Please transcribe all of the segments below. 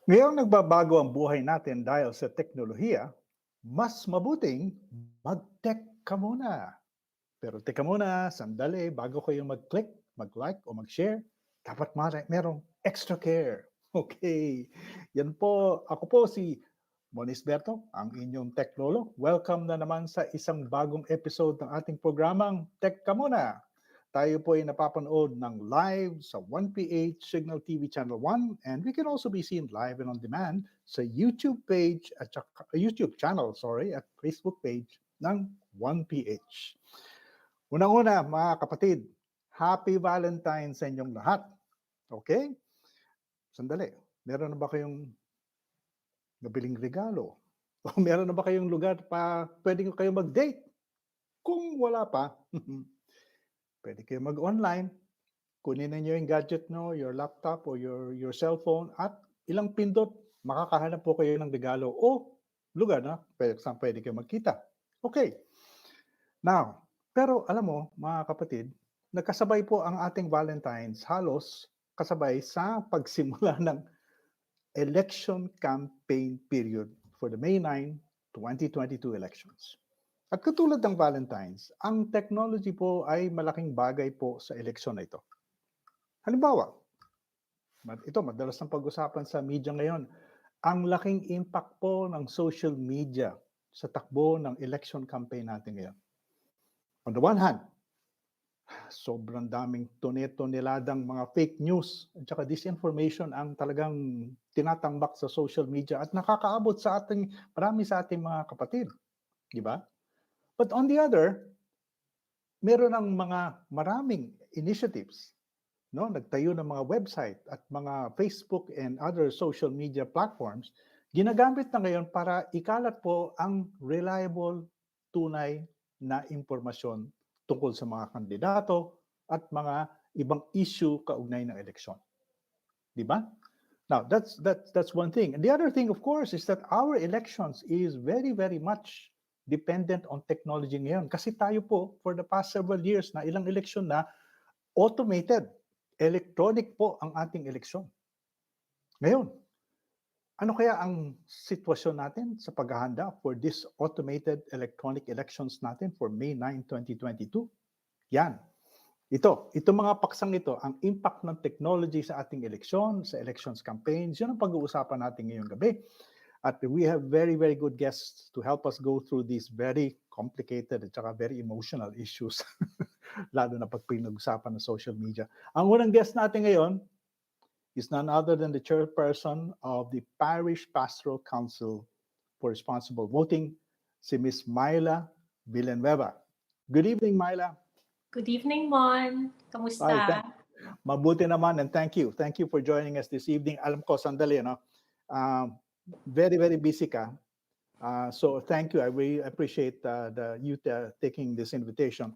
Ngayong nagbabago ang buhay natin dahil sa teknolohiya, mas mabuting mag-tech ka muna. Pero teka muna, sandali, bago kayo mag-click, mag-like o mag-share, dapat merong extra care. Okay, yan po. Ako po si Monisberto, ang inyong tech lolo. Welcome na naman sa isang bagong episode ng ating programang Tech Ka Muna. Tayo po ay napapanood ng live sa 1PH Signal TV Channel 1 and we can also be seen live and on demand sa YouTube page at YouTube channel, at Facebook page ng 1PH. Unang-una, mga kapatid, Happy Valentine's sa inyong lahat. Okay? Sandali, meron na ba kayong nabiling regalo? O meron na ba kayong lugar pa pwedeng kayo mag-date? Kung wala pa, pwede kayo mag-online. Kunin ninyo yung gadget nyo, your laptop o your cellphone at ilang pindot, makakahanap po kayo ng regalo o lugar na saan pwede kayo magkita. Okay. Now, pero alam mo, mga kapatid, nagkasabay po ang ating Valentine's halos kasabay sa pagsimula ng election campaign period for the May 9, 2022 elections. At katulad ng Valentine's, ang technology po ay malaking bagay po sa eleksyon na ito. Halimbawa, ito madalas ng pag-usapan sa media ngayon, ang laking impact po ng social media sa takbo ng election campaign natin ngayon. On the one hand, sobrang daming tone-toneladang mga fake news at saka disinformation ang talagang tinatambak sa social media at nakakaabot sa marami sa ating mga kapatid. Di ba? But on the other, meron ng mga maraming initiatives, no? Nagtayo ng mga website at mga Facebook and other social media platforms, ginagamit na ngayon para ikalat po ang reliable, tunay na impormasyon tungkol sa mga kandidato at mga ibang issue kaugnay ng eleksyon. Di ba? Now, that's one thing. And the other thing, of course, is that our elections is very, very much dependent on technology ngayon. Kasi tayo po, for the past several years na ilang eleksyon na, automated, electronic po ang ating eleksyon. Ngayon, ano kaya ang sitwasyon natin sa paghahanda for this automated electronic elections natin for May 9, 2022? Yan. Itong mga paksang ito, ang impact ng technology sa ating eleksyon, sa elections campaigns, yun ang pag-uusapan natin ngayong gabi. At we have very, very good guests to help us go through these very complicated at saka very emotional issues, lalo na pag pinag-usapan ng social media. Ang unang guest natin ngayon is none other than the chairperson of the Parish Pastoral Council for Responsible Voting, si Ms. Myla Villanueva. Good evening, Myla. Good evening, Mon. Kamusta? Mabuti naman and thank you. Thank you for joining us this evening. Alam ko, sandali, no? Very, very busy ka. So thank you. I really appreciate you taking this invitation.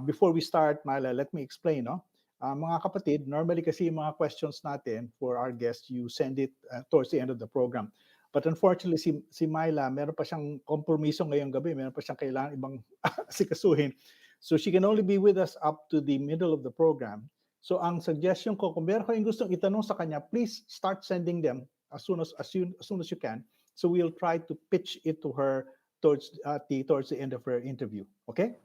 Before we start, Myla, let me explain, no? Mga kapatid, normally kasi yung mga questions natin for our guests, you send it towards the end of the program. But unfortunately, si Myla, meron pa siyang kompromiso ngayong gabi. Meron pa siyang kailangan ibang sikasuhin. So she can only be with us up to the middle of the program. So ang suggestion ko, kung meron kayong gustong itanong sa kanya, please start sending them as soon as you can. So we'll try to pitch it to her towards the end of her interview. Okay?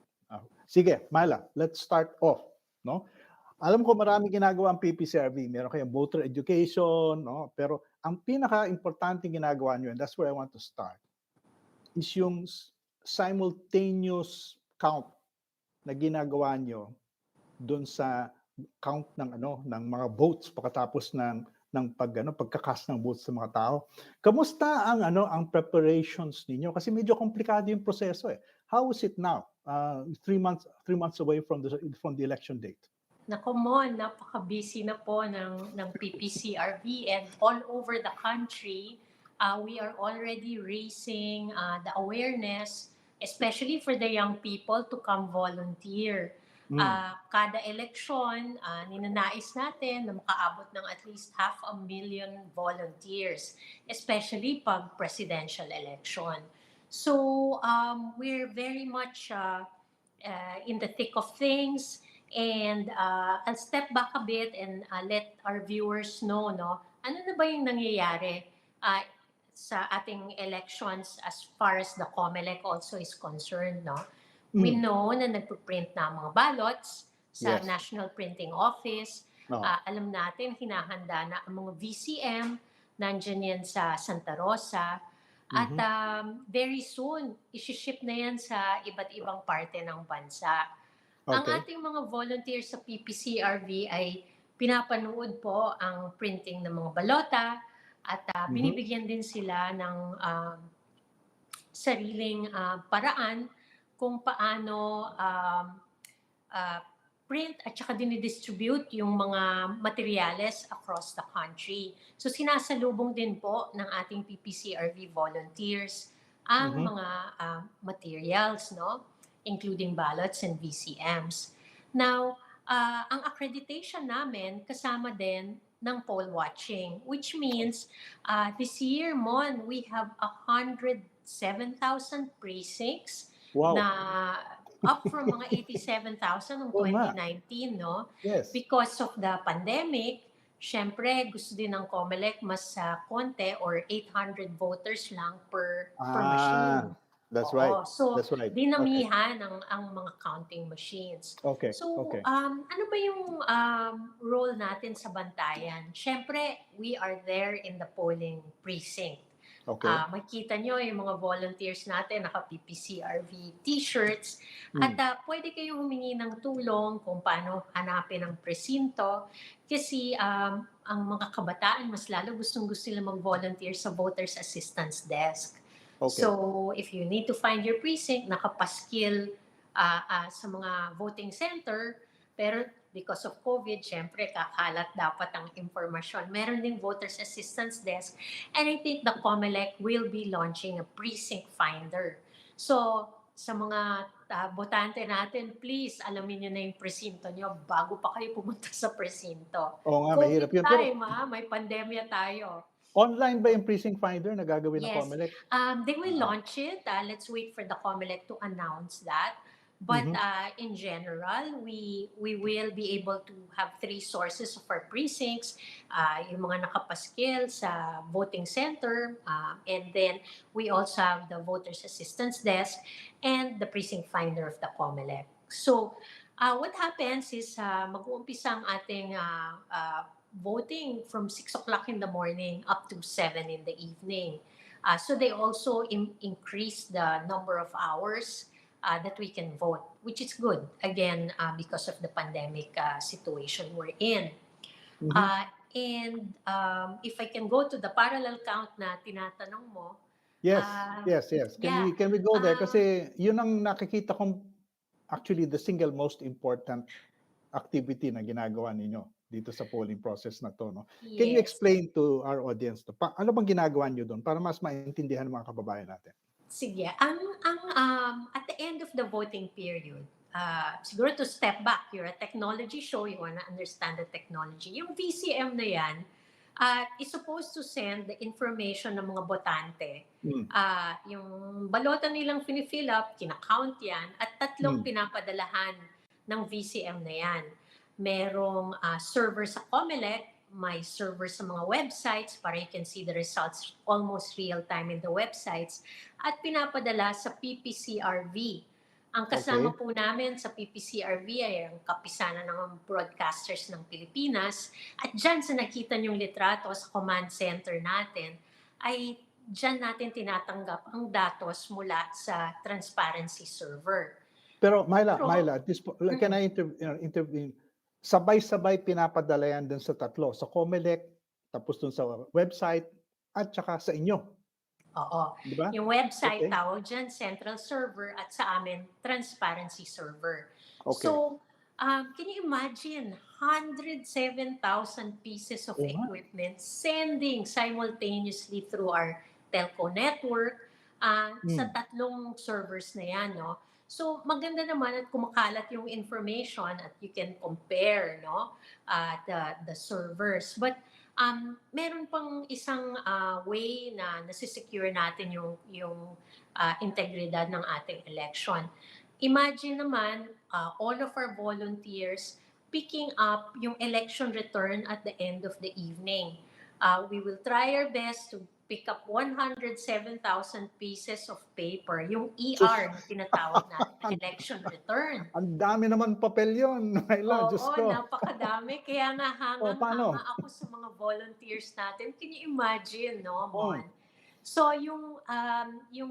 Sige, Myla, let's start off. No? Alam ko maraming ginagawa ang PPCRV. Meron kayong voter education, no? Pero ang pinaka-importante ginagawa nyo, and that's where I want to start, is yung simultaneous count na ginagawa nyo doon sa count ng mga votes pagkatapos ng pagkakas ng votes sa mga tao. Kamusta ang preparations ninyo? Kasi medyo komplikado yung proseso eh. How is it now? 3 months away from the election date. Naku Mon, napaka-busy na po ng PPCRV and all over the country, we are already raising the awareness, especially for the young people to come volunteer. Mm. Kada eleksyon, ninanais natin na makaabot ng at least 500,000 volunteers, especially pag presidential election. So we're very much in the thick of things. And I'll step back a bit and let our viewers know, no, ano na ba yung nangyayari uh, sa ating elections as far as the COMELEC also is concerned, no? We Mm. know na nagpo-print na ang mga ballots sa Yes. National Printing Office. Oo. Alam natin, hinahanda na ang mga VCM, nandyan yan sa Santa Rosa. At Mhm. very soon, isi-ship na yan sa iba't ibang parte ng bansa. Ang Okay. ating mga volunteers sa PPCRV ay pinapanood po ang printing ng mga balota at Mhm. binibigyan din sila ng sariling paraan kung paano uh, print at saka dinidistribute yung mga materyales across the country. So sinasalubong din po ng ating PPCRV volunteers ang Mhm. mga materials, no? Including ballots and VCMs. Now, ang accreditation namin kasama din ng poll watching, which means this year, Mon, we have 107,000 precincts Wow. na up from mga 87,000 noong Oo nga. 2019, no? Yes. Because of the pandemic, syempre gusto din ng COMELEC mas konti or 800 voters lang per machine. That's right. Oo. So, That's right. Okay. dinamihan ang mga counting machines. Okay. So, Okay. ano ba yung role natin sa bantayan? Syempre, we are there in the polling precinct. Okay. Makita nyo yung mga volunteers natin, naka-PPCRV t-shirts, at Mm. pwede kayong humingi ng tulong kung paano hanapin ang presinto. Kasi ang mga kabataan, mas lalo gustong-gusto nila mag-volunteer sa Voters Assistance Desk. Okay. So, if you need to find your precinct, nakapaskil sa mga voting center, pero because of COVID, syempre, kakalat dapat ang informasyon. Meron din Voters Assistance Desk. And I think the COMELEC will be launching a precinct finder. So, sa mga botante natin, please, alamin nyo na yung presinto nyo bago pa kayo pumunta sa presinto. Oo nga, mahirap COVID yun. Pero time, may pandemya tayo. online ba yung precinct finder na gagawin ng Yes, COMELEC? they will Ah. launch it. Let's wait for the COMELEC to announce that. But Mhm. in general, we will be able to have 3 sources of our precincts. Yung mga nakapaskil sa voting center, and then we also have the Voters Assistance Desk and the precinct finder of the COMELEC. So, what happens is mag-uumpisa ang ating voting from 6 o'clock in the morning up to 7 in the evening. So they also increase the number of hours that we can vote, which is good, again, because of the pandemic situation we're in. Mhm. And if I can go to the parallel count na tinatanong mo, Yes. uh, Yes, yes. yeah, Can we go there? um, Kasi yun ang nakikita kong actually the single most important activity na ginagawa ninyo dito sa polling process na 'to, no? Can you yes. explain to our audience ano bang ginagawa niyo dun para mas maintindihan ng mga kababayan natin? Sige, at the end of the voting period, siguro to step back, you're a technology show, you wanna understand the technology. Yung VCM na yan, is supposed to send the information ng mga botante. Hmm. Yung balota nilang fini-fill up, kina-count yan, at tatlong Hmm. pinapadalahan ng VCM na yan. Merong server sa COMELEC, may server sa mga websites para you can see the results almost real time in the websites, at pinapadala sa PPCRV. Ang kasama Okay. po namin sa PPCRV ay ang kapisanan ng broadcasters ng Pilipinas, at dyan sa nakita niyong litrato sa command center natin, ay dyan natin tinatanggap ang datos mula sa transparency server. Pero Myla, Pero, at this can I intervene? Sabay-sabay pinapadala yan dun sa tatlo, sa COMELEC, tapos dun sa website, at saka sa inyo, oo. 'di ba? Yung website, Okay. tawag dyan, central server, at sa amin, transparency server. Okay. So, Can you imagine 107,000 pieces of Oo nga. equipment sending simultaneously through our telco network sa Hmm. tatlong servers na yan, no? So maganda naman at kumakalat yung information at you can compare, no, the servers. But meron pang isang way na nasisecure natin yung integridad ng ating election. Imagine naman, all of our volunteers picking up yung election return at the end of the evening. We will try our best to pick up 107,000 pieces of paper, yung Sus! ER na tinatawag natin na Ang election return. ang dami naman papel yun, Myla, Diyos Oo, ko. napakadami. Kaya nga Oh, hangang-hanga paano? ako sa mga volunteers natin. Can you imagine, no, Hmm. Mon? So, yung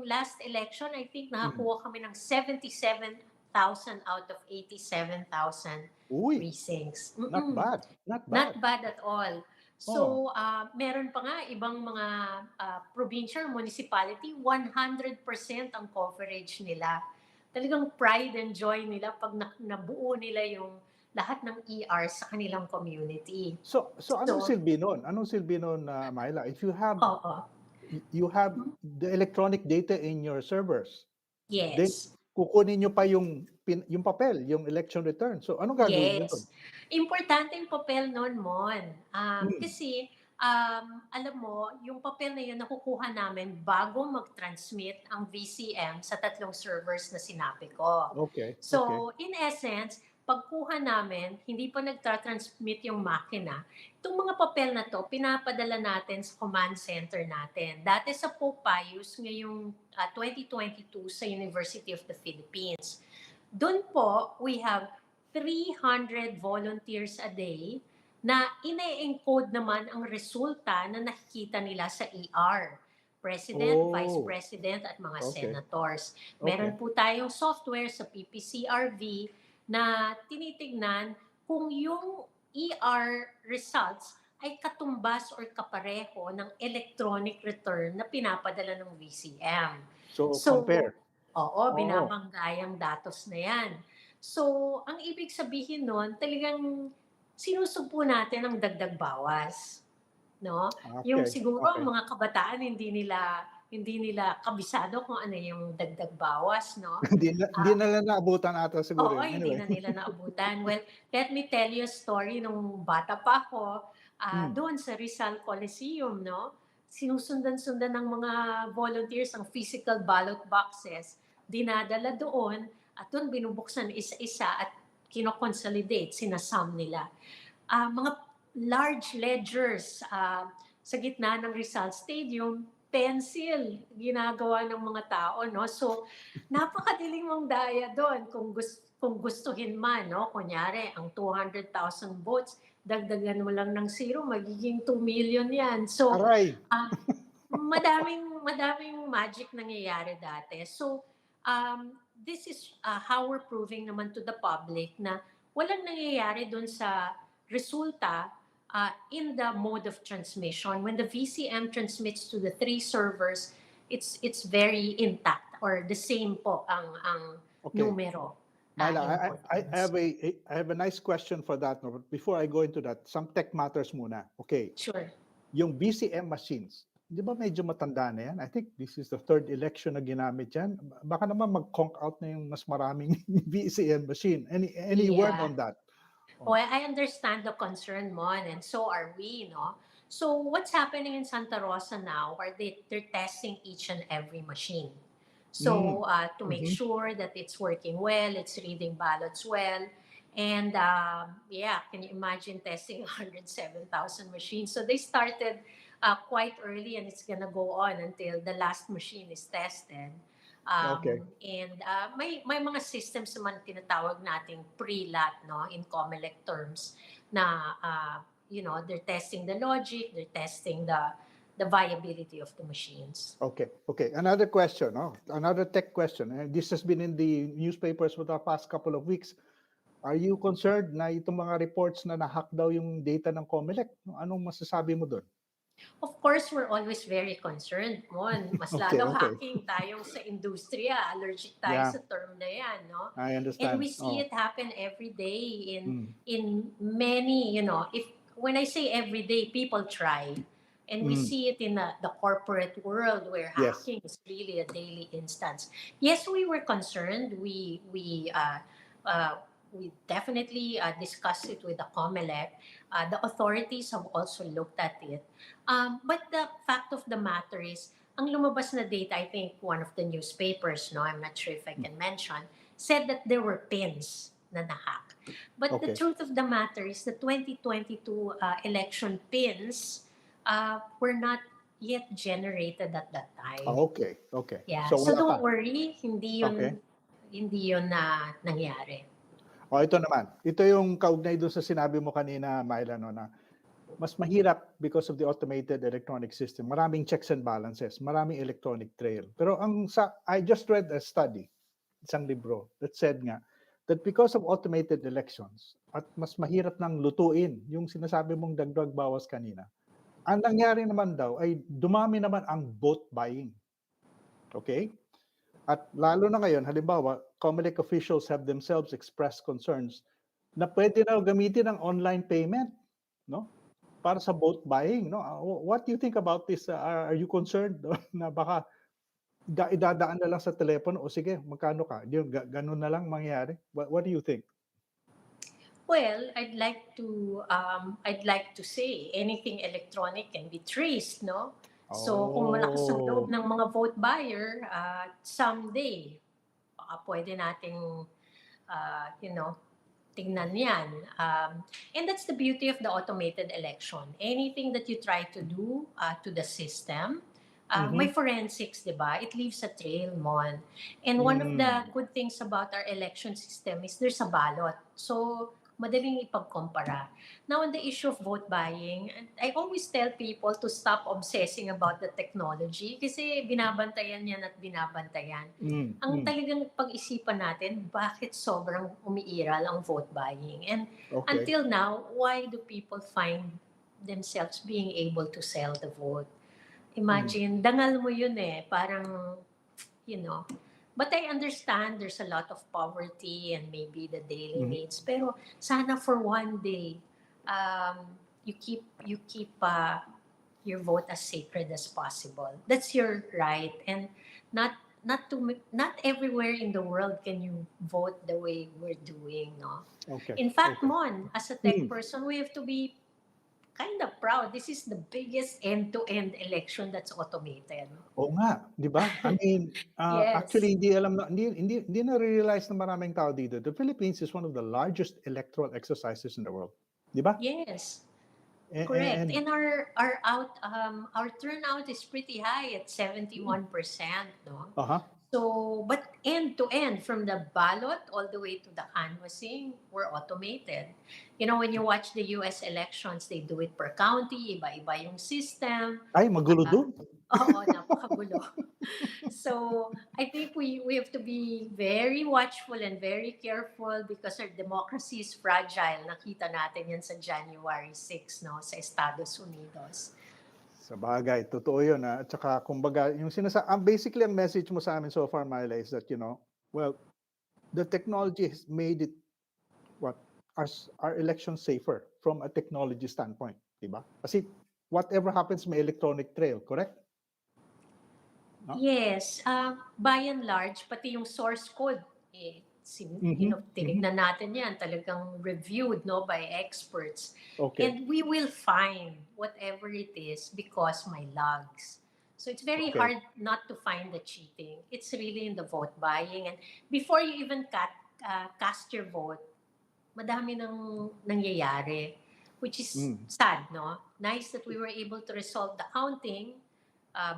last election, I think Hmm. nakakuha kami ng 77,000 out of 87,000 Uy, precincts. not Mm-mm. bad, not Not bad. bad at all. Oh, So, meron pa nga ibang mga provincial municipality, 100% ang coverage nila. Talagang pride and joy nila pag nabuo nila yung lahat ng ER sa kanilang community. so anong So, silbi nun? Anong silbi nun, Myla? If you have oo. you have the electronic data in your servers, then Yes. kukunin niyo pa yung papel, yung election return. So anong gagawin niyo dun? Yes. Importante yung papel nun, Mon. Hmm. Kasi, alam mo, yung papel na yun nakukuha namin bago mag-transmit ang VCM sa tatlong servers na sinabi ko. Okay, okay. So, in essence, pagkuha namin, hindi pa nagtra-transmit yung makina, itong mga papel na to, pinapadala natin sa command center natin. Dati sa Pope Pius, ngayong 2022 sa University of the Philippines. Doon po, we have 300 volunteers a day na ine-encode naman ang resulta na nakikita nila sa ER. President, Vice Oh, President at mga okay, senators. okay. Meron po tayong software sa PPCRV na tinitignan kung yung ER results ay katumbas or kapareho ng electronic return na pinapadala ng VCM. So So, compare. oo, Oh, binabanggay ang datos na yan. So, ang ibig sabihin nun, talagang sinusumpo natin ang dagdag bawas, 'no? Yung okay, siguro ang okay. mga kabataan hindi nila kabisado kung ano yung dagdag bawas, 'no? Hindi Ah, nila naabutan ata siguro Oo, yun. hindi Anyway. na nila naabutan. Well, let me tell you a story nung bata pa ako, Hmm. doon sa Rizal Coliseum, 'no? Sinusundan-sundan ng mga volunteers ang physical ballot boxes, dinadala doon at doon binubuksan isa-isa at kino-consolidate, sina-sum nila. Mga large ledgers sa gitna ng Rizal Stadium, pencil ginagawa ng mga tao, no? So, napakadiling mong daya doon kung gustuhin man, no? Kunyari, ang 200,000 votes, dagdagan mo lang ng zero, magiging 2 million yan. So, Aray! ah, madaming magic nangyayari dati. So, this is how we're proving naman to the public na walang nangyayari dun sa resulta in the mode of transmission. When the VCM transmits to the three servers, it's very intact or the same po ang Okay. numero, Myla, I importance. have I have a nice question for that, no, but before I go into that, some tech matters muna. Okay, Sure. yung BCM machines, 'di ba medyo matanda na yan? I think this is the third election na ginamit yan. Baka naman mag-conk out na yung mas maraming BCM machine. Any word Yeah. on that? Oh, Oh. I understand the concern, Mon, and so are we, no? So what's happening in Santa Rosa now are they're testing each and every machine. Hmm. So to make Mhm. sure that it's working well, it's reading ballots well, and yeah, can you imagine testing 107,000 machines? So they started quite early, and it's gonna go on until the last machine is tested. Okay. And may mga systems naman tinatawag nating pre-lat, no, in COMELEC terms, na they're testing the logic, they're testing the viability of the machines. Okay. Okay. Another question, no? Another tech question. This has been in the newspapers for the past couple of weeks. Are you concerned na itong mga reports na na-hack daw yung data ng COMELEC? Anong masasabi mo dun? Of course, we're always very concerned, Mon. Mas Okay, lalo okay. hacking tayong sa industriya. Allergic tayo Yeah, sa term na yan, no? I And understand. we see Oh, it happen every day mm, in many, if when I say every day, people try. And we mm, see it in the corporate world where yes. hacking is really a daily instance. Yes, we were concerned. Uh, we definitely discussed it with the COMELEC. The authorities have also looked at it. But the fact of the matter is, ang lumabas na data, I think one of the newspapers, no, I'm not sure if I Mm, can mention, said that there were pins na nahack. But the okay. truth of the matter is the 2022 election pins were not yet generated at that time. Okay, okay. Yeah, So so wala don't pa. worry, Okay. hindi yun na nangyari. O ito naman. Ito yung kaugnay dun sa sinabi mo kanina, Myla, no, na mas mahirap because of the automated electronic system. Maraming checks and balances, maraming electronic trail. Pero I just read a study, isang libro, that said nga, that because of automated elections, at mas mahirap nang lutuin, yung sinasabi mong dagdag bawas kanina, ang nangyari naman daw ay dumami naman ang vote buying. Okay? At lalo na ngayon, halimbawa, COMELEC officials have themselves expressed concerns na pwede na gamitin ang online payment, no? Para sa vote buying, no? What do you think about this? Are you concerned no? Na baka idadaan na lang sa telepono o sige, magkano ka? Yun, ganun na lang mangyari. What do you think? Well, I'd like to say anything electronic can be traced, no? So kung malakas ang loob Oh. ng mga vote buyer, someday baka pwede nating tingnan 'yan. And that's the beauty of the automated election. Anything that you try to do to the system, may Mhm. forensics, 'di ba? It leaves a trail, Mon. And one of the Mm. good things about our election system is there's a ballot. So, madaling ipagkumpara. Now, on the issue of vote buying, I always tell people to stop obsessing about the technology kasi binabantayan yan at binabantayan. Mm, Ang mm. talagang pag-isipan natin, bakit sobrang umiiral ang vote buying? And Okay. until now, why do people find themselves being able to sell the vote? Mm. Imagine, dangal mo yun eh. Parang, you know. But I understand there's a lot of poverty and maybe the daily Mhm. needs. Pero sana for one day, you keep your vote as sacred as possible. That's your right, and not everywhere in the world can you vote the way we're doing. No, Okay. in fact, Okay. Mon, as a tech Mm. person, we have to be kind of proud. This is the biggest end-to-end election that's automated. Oo nga, 'di ba? I mean, Yes, actually hindi alam na hindi nare-realize ng maraming tao dito. The Philippines is one of the largest electoral exercises in the world, 'di ba? yes, correct. And And our turnout is pretty high at 71%. No, uh-huh. so, but end to end, from the ballot all the way to the canvassing, we're automated. When you watch the US elections, they do it per county, iba-iba yung system. Ay, magulo Uh, dun. Oo, napakagulo. So, I think we have to be very watchful and very careful because our democracy is fragile. Nakita natin yan sa January 6, no, sa Estados Unidos. Sabagay, totoo yun, At saka kumbaga yung basically ang message mo sa amin so far, Myla, is that, well, the technology has made it what our election safer from a technology standpoint, 'di ba? Kasi whatever happens may electronic trail, correct? No? Yes, by and large, pati yung source code, Mhm. Mhm. tinignan natin yan, talagang reviewed, no, by experts. Okay. And we will find whatever it is because my logs. So it's very Okay. hard not to find the cheating. It's really in the vote buying. And before you even cast your vote, madami nang nangyayari, which is Mm. sad, no? Nice that we were able to resolve the counting,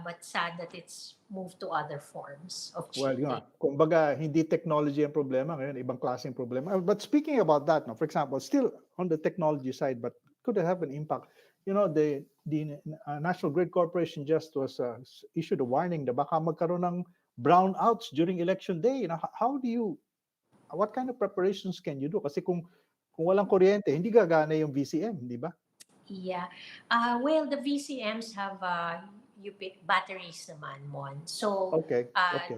but sad that it's moved to other forms of Well, yun cheating. nga, kumbaga hindi technology ang problema ngayon, ibang klaseng problema. But speaking about that, no, for example, still on the technology side, but could have an impact. The National Grid Corporation just was issued a warning na baka magkaroon ng brownouts during election day. What kind of preparations can you do? Kasi kung walang kuryente, hindi gagana yung VCM, di ba? Yeah. Well, the VCMs have batteries naman, Mon. So Okay, okay.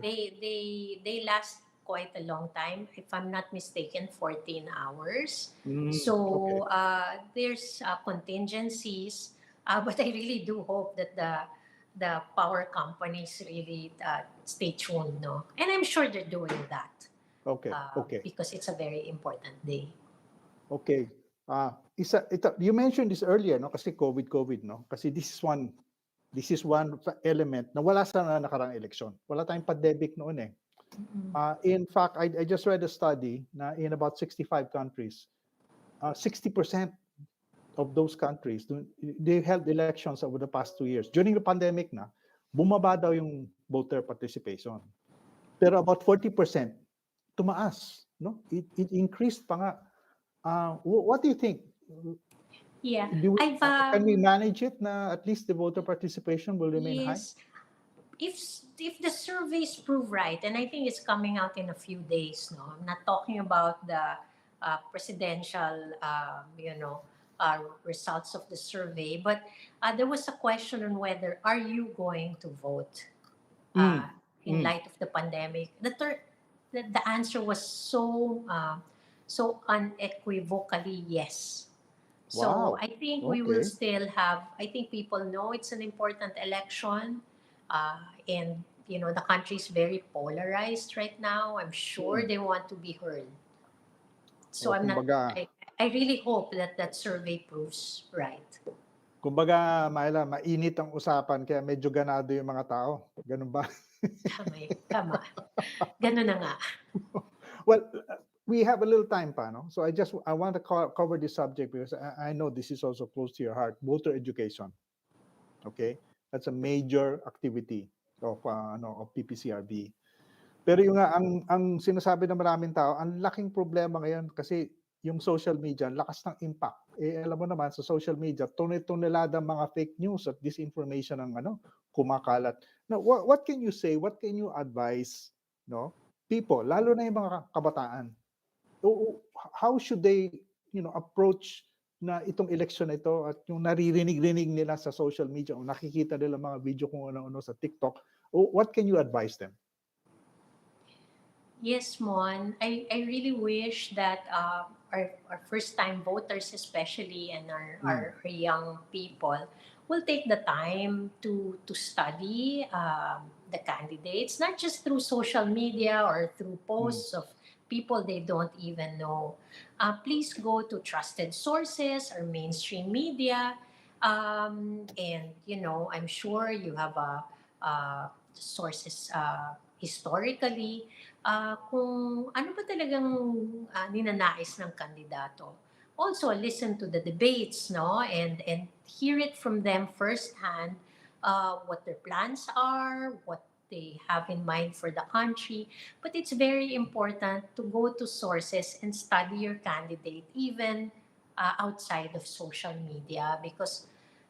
they last quite a long time. If I'm not mistaken, 14 hours. Okay. So there's contingencies, but I really do hope that the power companies really stay tuned, no? And I'm sure they're doing that Okay, okay, because it's a very important day. okay. You mentioned this earlier, no? Kasi COVID, no? Kasi this is one element na wala sa nakarang eleksyon. Wala tayong pandemic noon eh. Mm-mm. In fact, I just read a study na in about 65 countries, 60% of those countries, they held elections over the past 2 years. During the pandemic na, bumaba daw yung voter participation. Pero about 40% tumaas, no? It increased pa nga. What do you think? Yeah, Can we manage it na at least the voter participation will remain high? yes, if if the surveys prove right, and I think it's coming out in a few days. No, I'm not talking about the presidential, results of the survey, but there was a question on whether are you going to vote uh, Mm, in mm. light of the pandemic. The answer was so unequivocally yes. So Wow. I think we will Okay. still have. I think people know it's an important election, and the country is very polarized right now. I'm sure Mm. they want to be heard. So O I'm not. kumbaga, I really hope that that survey proves right. Myla, mainit ang usapan kaya medyo ganado yung mga tao. Ganun ba? Tama. Ganun na nga. Well, we have a little time pa, no? So I want to cover this subject because I know this is also close to your heart. Voter education. Okay? That's a major activity of PPCRB. Pero yung nga ang sinasabi ng maraming tao, ang laking problema ngayon kasi yung social media, ang lakas ng impact. Eh alam mo naman sa social media, tonelada mga fake news at disinformation ang kumakalat. Now, what can you say? What can you advise, no? People, lalo na yung mga kabataan. How should they, approach na itong election na ito at yung naririnig-rinig nila sa social media o nakikita nila mga video kung ano-ano sa TikTok, what can you advise them? Yes, Mon. I really wish that our first time voters, especially, and Mm, our young people, will take the time to study the candidates, not just through social media or through mm, posts of people they don't even know. Please go to trusted sources or mainstream media. And, I'm sure you have sources historically kung ano ba talagang ninanais ng kandidato. Also, listen to the debates, no? And hear it from them firsthand, what their plans are, what they have in mind for the country. But it's very important to go to sources and study your candidate, even outside of social media, because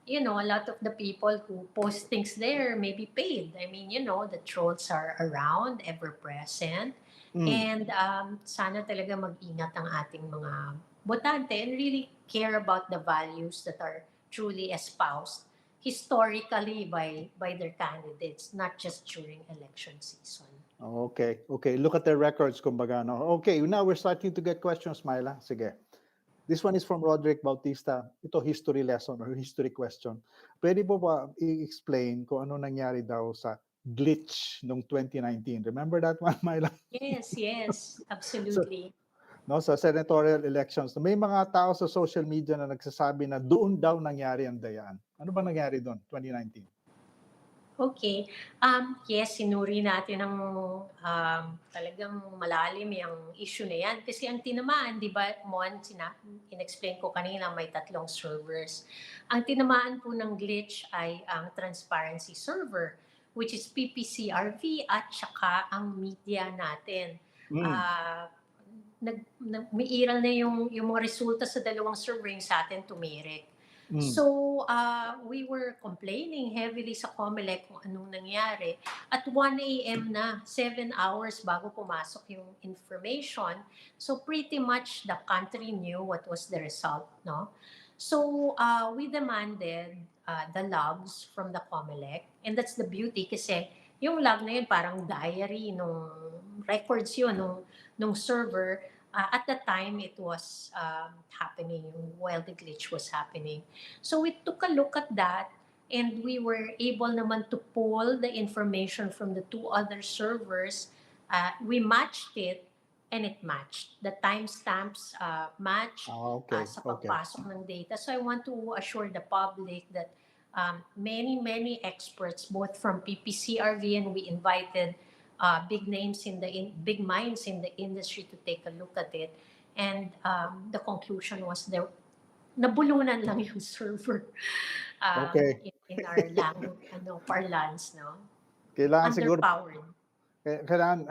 a lot of the people who post things there may be paid. I mean, the trolls are around, ever present. mm. And sana talaga mag-ingat ang ating mga botante and really care about the values that are truly espoused historically by their candidates, not just during election season. Okay, okay. Look at their records, kumbaga, no? Okay, now we're starting to get questions, Myla. Sige. This one is from Roderick Bautista. Ito, history lesson or history question. Pwede po ba i-explain kung ano nangyari daw sa glitch noong 2019? Remember that one, Myla? Yes, yes, So, absolutely. no, sa senatorial elections, may mga tao sa social media na nagsasabi na doon daw nangyari ang dayaan. Ano ba nangyari doon, 2019? Okay. Yes, sinuri natin ng talagang malalim yung issue na yan. Kasi ang tinamaan, di ba, Mon, in-explain ko kanina, may tatlong servers. Ang tinamaan po ng glitch ay ang transparency server, which is PPCRV at saka ang media natin. Mm, Ah, umiiral na yung mga resulta sa dalawang server yung sa atin tumirik. mm, So, we were complaining heavily sa COMELEC kung anong nangyari. At 1 a.m. na, 7 hours bago pumasok yung information. So, pretty much the country knew what was the result, no? So we demanded the logs from the COMELEC, and that's the beauty kasi yung log na yun parang diary nung records yun nung server. At the time it was happening while the glitch was happening. So we took a look at that, and we were able naman to pull the information from the two other servers. We matched it, and it matched. The timestamps matched Okay, sa okay. pagpasok ng data. So I want to assure the public that many experts, both from PPCRV, and we invited big names big minds in the industry to take a look at it. And the conclusion was there, nabulunan lang yung server Okay. in our language, parlance, no? Kailangan siguro Underpowered. kailangan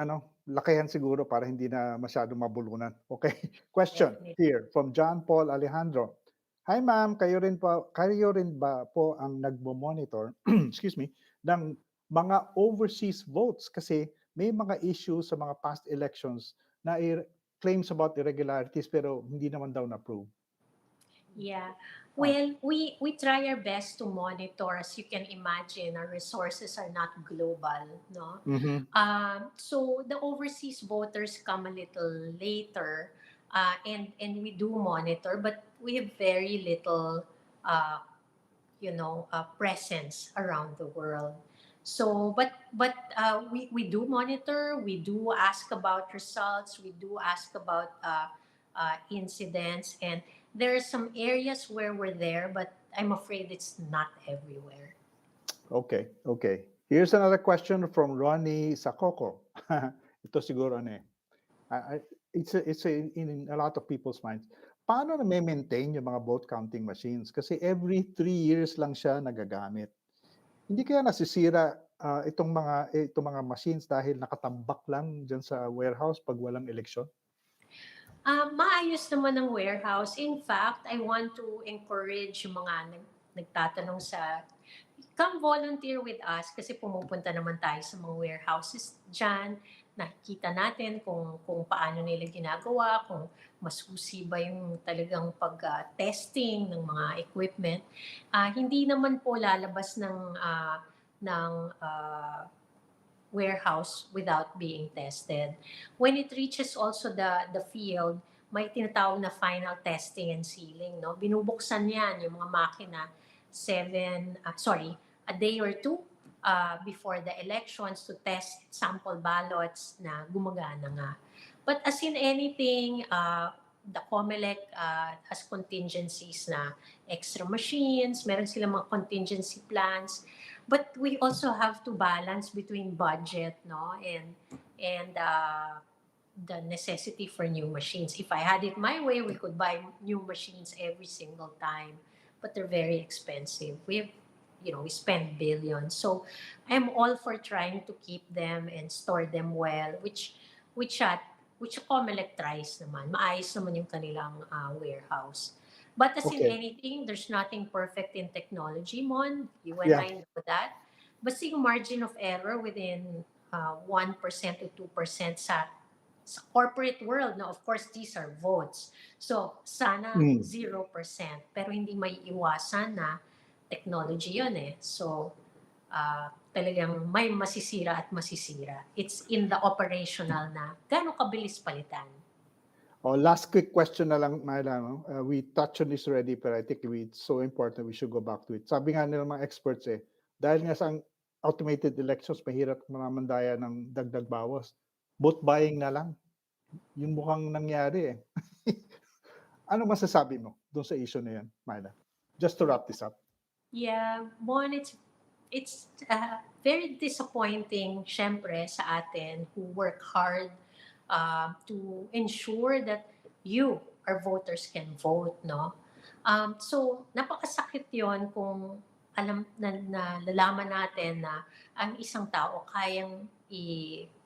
lakihan siguro para hindi na masyadong mabulunan. Okay. Question Definitely. here from John Paul Alejandro. Hi ma'am, kayo rin ba po ang nagmo-monitor, excuse me, ng mga overseas votes kasi may mga issues sa mga past elections na claims about irregularities pero hindi naman daw na-approve. Yeah. Ah, Well, we try our best to monitor. As you can imagine, our resources are not global, no? mhm. So the overseas voters come a little later, and we do monitor, but we have very little, uh, presence around the world. So, but we do monitor. We do ask about results. We do ask about incidents, and there are some areas where we're there, but I'm afraid it's not everywhere. Okay, okay. Here's another question from Ronnie Sakoko. Ito siguro it's in a lot of people's minds. Paano na maintain yung mga vote counting machines? Kasi every 3 years lang siya nagagamit. Hindi kaya nasisira itong mga machines dahil nakatambak lang diyan sa warehouse pag walang eleksyon? Maayos naman ang warehouse. In fact, I want to encourage yung mga nagtatanong come volunteer with us kasi pumupunta naman tayo sa mga warehouses dyan. Nakikita natin kung paano nila ginagawa, kung masusi ba yung talagang pag-testing ng mga equipment. Hindi naman po lalabas ng warehouse without being tested. When it reaches also the field, may tinatawag na final testing and sealing, no? Binubuksan yan, yung mga makina, a day or two before the elections to test sample ballots na gumagana nga. But as in anything, the COMELEC has contingencies na extra machines, meron silang mga contingency plans, but we also have to balance between budget, no, and the necessity for new machines. If I had it my way, we could buy new machines every single time, but they're very expensive. We spend billions. So I'm all for trying to keep them and store them well, which at which COMELEC tries naman. Maayos naman yung kanilang warehouse. But as in Okay. anything, there's nothing perfect in technology, Mon. You and Yeah. I know that. But yung margin of error within 1% to 2% sa corporate world, no, of course, these are votes. So, sana Mm. 0%. Pero hindi may iwasan na technology yun eh. So, talagang may masisira at masisira. It's in the operational na gano'ng kabilis palitan. Oh, last quick question na lang, Myla, no? We touched on this already, but I think it's so important we should go back to it. Sabi nga nila mga experts dahil nga sa automated elections, mahirap mamandaya ng dagdag bawas. Vote buying na lang. Yung mukhang nangyari. Ano masasabi mo doon sa issue na yan, Myla? Just to wrap this up. Yeah, one, it's very disappointing, syempre, sa atin who work hard to ensure that our voters, can vote, no? So, napakasakit yon kung nalalaman natin na ang isang tao kayang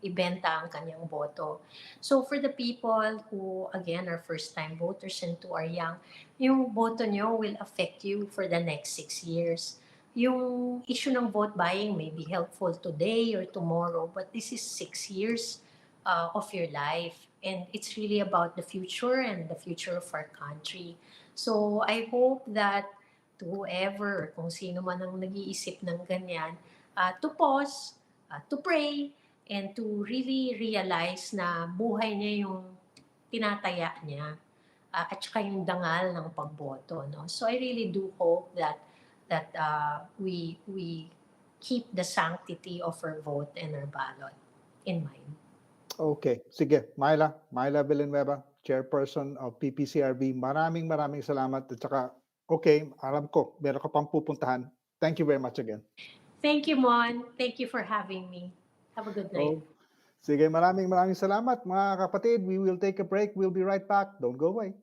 ibenta ang kanyang boto. So, for the people who, again, are first-time voters and who are young, yung boto nyo will affect you for the next 6 years. Yung issue ng vote buying may be helpful today or tomorrow, but this is 6 years of your life. And it's really about the future and the future of our country. So I hope that to whoever, kung sino man ang nag-iisip ng ganyan, to pause, to pray, and to really realize na buhay niya yung tinataya niya, at saka yung dangal ng pagboto, no? So I really do hope that we keep the sanctity of our vote and our ballot in mind. Okay, sige. Myla Villanueva, Chairperson of PPCRB. Maraming salamat at saka okay, alam ko meron ka pang pupuntahan. Thank you very much again. Thank you, Mon. Thank you for having me. Have a good night. Oh, sige, maraming salamat mga kapatid. We will take a break. We'll be right back. Don't go away.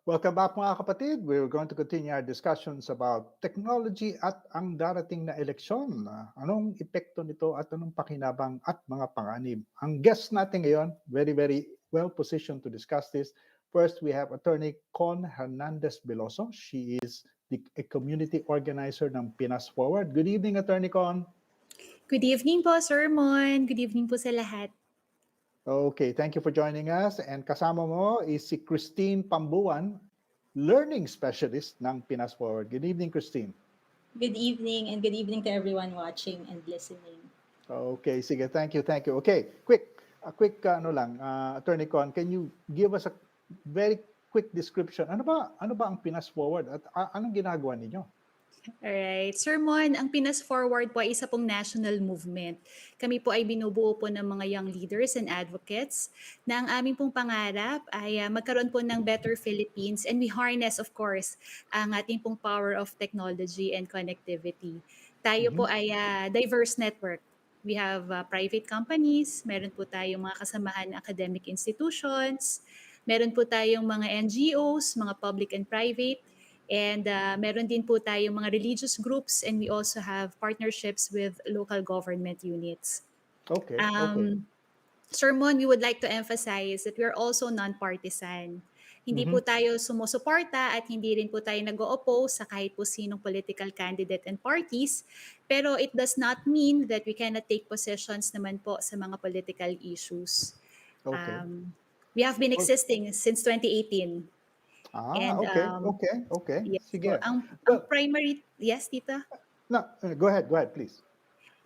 Welcome back mga kapatid. We're going to continue our discussions about technology at ang darating na eleksyon. Anong epekto nito at anong pakinabang at mga panganib? Ang guest natin ngayon, very well positioned to discuss this. First, we have Attorney Con Hernandez Veloso. She is a community organizer ng Pinas Forward. Good evening, Attorney Con. Good evening po, Sir Mon. Good evening po sa lahat. Okay, thank you for joining us. And kasama mo is si Christine Pambuan, Learning Specialist ng Pinas Forward. Good evening, Christine. Good evening and good evening to everyone watching and listening. Okay, sige. Thank you. Okay, a quick Attorney Con, can you give us a very quick description? Ano ba ang Pinas Forward at anong ginagawa ninyo? Alright. Sir Mon, ang Pinas Forward po ay isa pong national movement. Kami po ay binubuo po ng mga young leaders and advocates na ang aming pong pangarap ay magkaroon po ng better Philippines, and we harness, of course, ang ating pong power of technology and connectivity. Tayo po ay diverse network. We have private companies, meron po tayong mga kasamahan ng academic institutions, meron po tayong mga NGOs, mga public and private, and meron din po tayong mga religious groups, and we also have partnerships with local government units. Okay. Sir Mon, we would like to emphasize that we are also non-partisan. Hindi po tayo sumusuporta at hindi rin po tayo nag-o-oppose sa kahit po sinong political candidate and parties, pero it does not mean that we cannot take positions naman po sa mga political issues. Okay. We have been existing since 2018. And, okay. Yes Sige. po. Ang primary, yes, Tita? No, go ahead, please.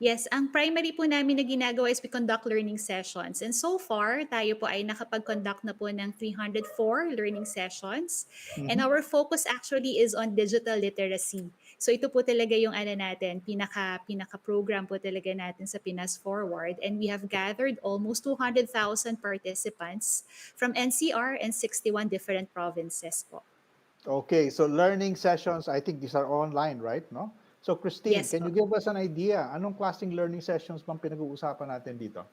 Yes, ang primary po namin na ginagawa is we conduct learning sessions. And so far, tayo po ay nakapag-conduct na po ng 304 learning sessions. And our focus actually is on digital literacy. So ito po talaga yung natin, pinaka-program po talaga natin sa Pinas Forward. And we have gathered almost 200,000 participants from NCR and 61 different provinces po. Okay, so learning sessions, I think these are online, right? No? So Christine, Yes, can you give us an idea? Anong klaseng learning sessions bang pinag-uusapan natin dito?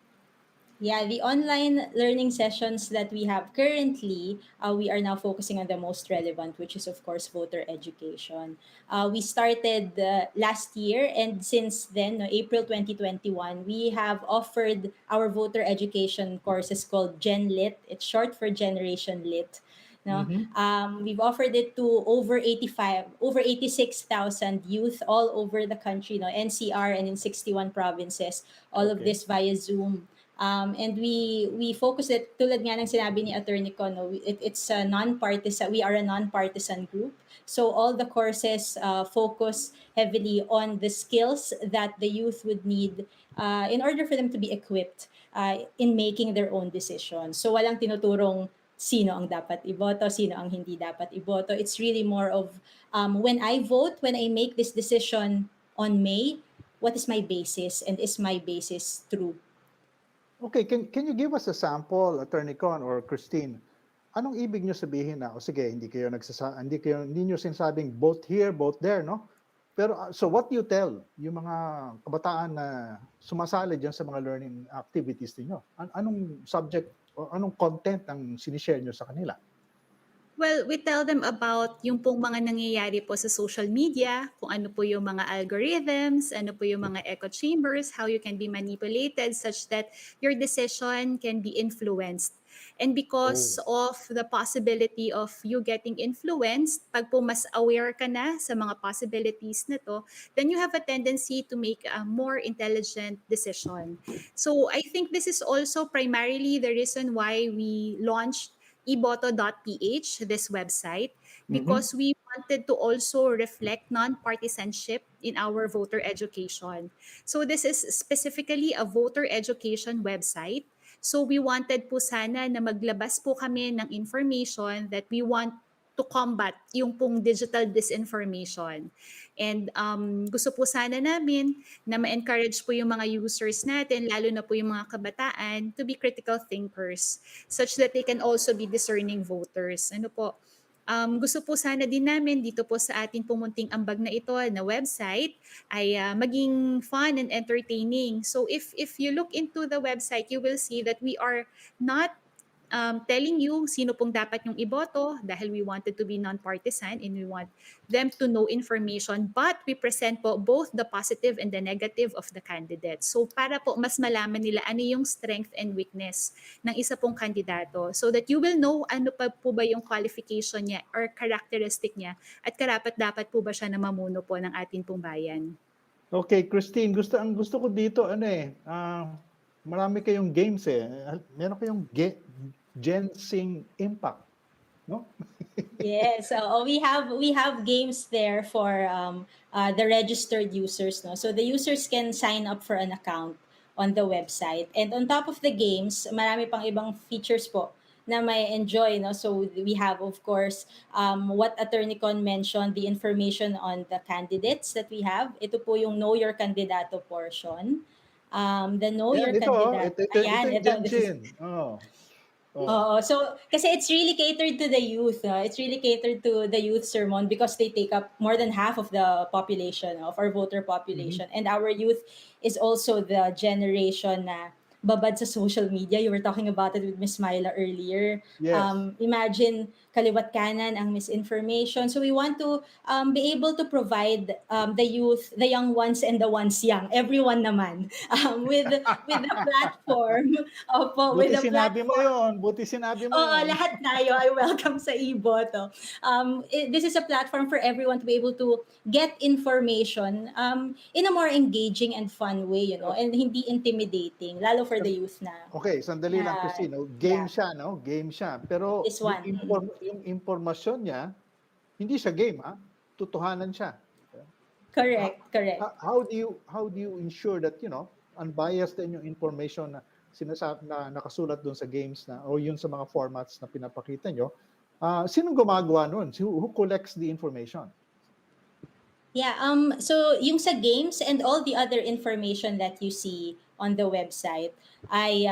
Yeah, the online learning sessions that we have currently, we are now focusing on the most relevant, which is, of course, voter education. We started last year, and since then, April 2021, we have offered our voter education courses called Gen Lit. It's short for Generation Lit. No? Mhm. We've offered it to over 86,000 youth all over the country, no? NCR and in 61 provinces, all of Okay. this via Zoom. And we focus it, tulad nga ng sinabi ni Attorney Con, no? It's a non-partisan, we are a non-partisan group. So all the courses focus heavily on the skills that the youth would need in order for them to be equipped in making their own decisions. So walang tinuturong sino ang dapat iboto, sino ang hindi dapat iboto. It's really more of when I vote, when I make this decision on May, what is my basis and is my basis true? Okay, can you give us a sample, Attorney Con or Christine? Anong ibig niyo sabihin na, o sige, hindi niyo sinasabing both here, both there, no? Pero so what do you tell yung mga kabataan na sumasali diyan sa mga learning activities niyo? Anong subject o anong content ang sinishare niyo sa kanila? Well, we tell them about yung pong mga nangyayari po sa social media, kung ano po yung mga algorithms, ano po yung mga echo chambers, how you can be manipulated such that your decision can be influenced. And because Oh. of the possibility of you getting influenced, pag po mas aware ka na sa mga possibilities na to, then you have a tendency to make a more intelligent decision. So I think this is also primarily the reason why we launched eboto.ph, this website, Mhm. because we wanted to also reflect non-partisanship in our voter education. So this is specifically a voter education website. So we wanted po sana na maglabas po kami ng information that we want to combat yung pong digital disinformation. And gusto po sana namin na ma-encourage po yung mga users natin, lalo na po yung mga kabataan, to be critical thinkers such that they can also be discerning voters. Ano po, gusto po sana din namin dito po sa ating pumunting ambag na ito na website ay maging fun and entertaining. So if you look into the website, you will see that we are not telling you sino pong dapat yung iboto dahil we wanted to be non-partisan and we want them to know information, but we present po both the positive and the negative of the candidate. So para po mas malaman nila ano yung strength and weakness ng isa pong kandidato so that you will know ano pa po ba yung qualification niya or characteristic niya at karapat-dapat po ba siya na mamuno po ng ating pong bayan. Okay, Christine, gusto ko dito marami kayong games eh. Meron kayong Gensing Impact, no? Yes, so we have games there for the registered users, no. So the users can sign up for an account on the website, and on top of the games, marami pang ibang features po na may enjoy, no. So we have, of course, what Attorney Con mentioned, the information on the candidates that we have. Ito po yung Know Your Candidato portion. The Know Yan, Your ito, Candidato. ito Ayan, yung ito. This is Genshin. Oh. Oh. Oo. So, kasi it's really catered to the youth. It's really catered to the youth sermon because they take up more than half of the population, of our voter Mhm. population. And our youth is also the generation na babad sa social media. You were talking about it with Miss Myla earlier. Yes. Imagine kaliwat kanan ang misinformation. So we want to be able to provide the youth, the young ones and the ones young, everyone naman, with the platform, with Buti the sinabi mo platform. yon, buti sinabi mo Oo, yon. lahat tayo ay welcome sa iboto. This is a platform for everyone to be able to get information in a more engaging and fun way, and hindi intimidating, lalo for the youth na, Okay, sandali lang, Christine, no? Game yeah, siya, no? Game siya. Pero this one. yung impormasyon niya, hindi siya game, ha? Totohanan siya. How, Correct, correct. how do you ensure that, unbiased din yung information na na nakasulat doon sa games na o yun sa mga formats na pinapakita nyo? Sinong gumagawa nun? Who collects the information? Yeah, so yung sa games and all the other information that you see on the website ay